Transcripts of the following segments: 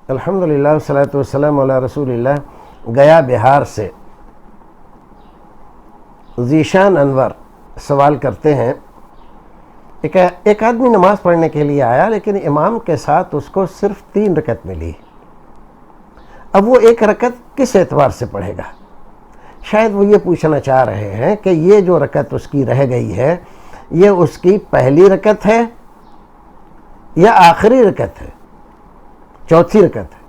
الحمدللہ والصلاۃ والسلام علی رسول اللہ۔ گیا بہار سے ذیشان انور سوال کرتے ہیں، ایک آدمی نماز پڑھنے کے لیے آیا لیکن امام کے ساتھ اس کو صرف 3 رکعت ملی۔ اب وہ 1 رکعت کس اعتبار سے پڑھے گا؟ شاید وہ یہ پوچھنا چاہ رہے ہیں کہ یہ جو رکعت اس کی رہ گئی ہے یہ اس کی پہلی رکعت ہے یا آخری رکعت ہے، چوتھی رکعت ہے۔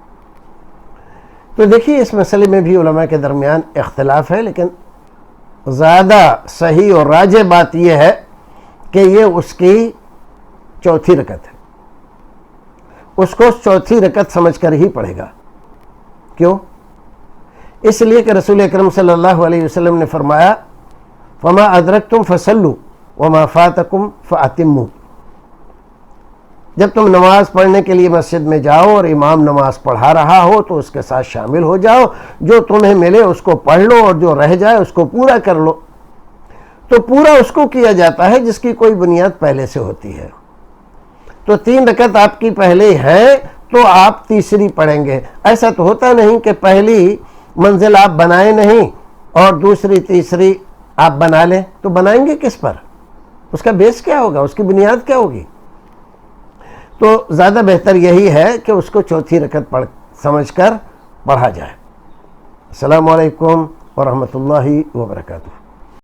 تو دیکھیے اس مسئلے میں بھی علماء کے درمیان اختلاف ہے، لیکن زیادہ صحیح اور راجح بات یہ ہے کہ یہ اس کی چوتھی رکعت ہے، اس کو چوتھی رکعت سمجھ کر ہی پڑھے گا۔ کیوں؟ اس لیے کہ رسول اکرم صلی اللہ علیہ وسلم نے فرمایا فَمَا أَدْرَكْتُمْ فَصَلُّوا وَمَا فَاتَكُمْ فَأَتِمُّوا۔ جب تم نماز پڑھنے کے لیے مسجد میں جاؤ اور امام نماز پڑھا رہا ہو تو اس کے ساتھ شامل ہو جاؤ، جو تمہیں ملے اس کو پڑھ لو اور جو رہ جائے اس کو پورا کر لو۔ تو پورا اس کو کیا جاتا ہے جس کی کوئی بنیاد پہلے سے ہوتی ہے۔ تو 3 رکعت آپ کی پہلے ہے تو آپ تیسری پڑھیں گے۔ ایسا تو ہوتا نہیں کہ پہلی منزل آپ بنائیں نہیں اور دوسری تیسری آپ بنا لیں، تو بنائیں گے کس پر؟ اس کا بیس کیا ہوگا، اس کی بنیاد کیا ہوگی؟ تو زیادہ بہتر یہی ہے کہ اس کو چوتھی رکعت سمجھ کر پڑھا جائے۔ السلام علیکم ورحمۃ اللہ وبرکاتہ۔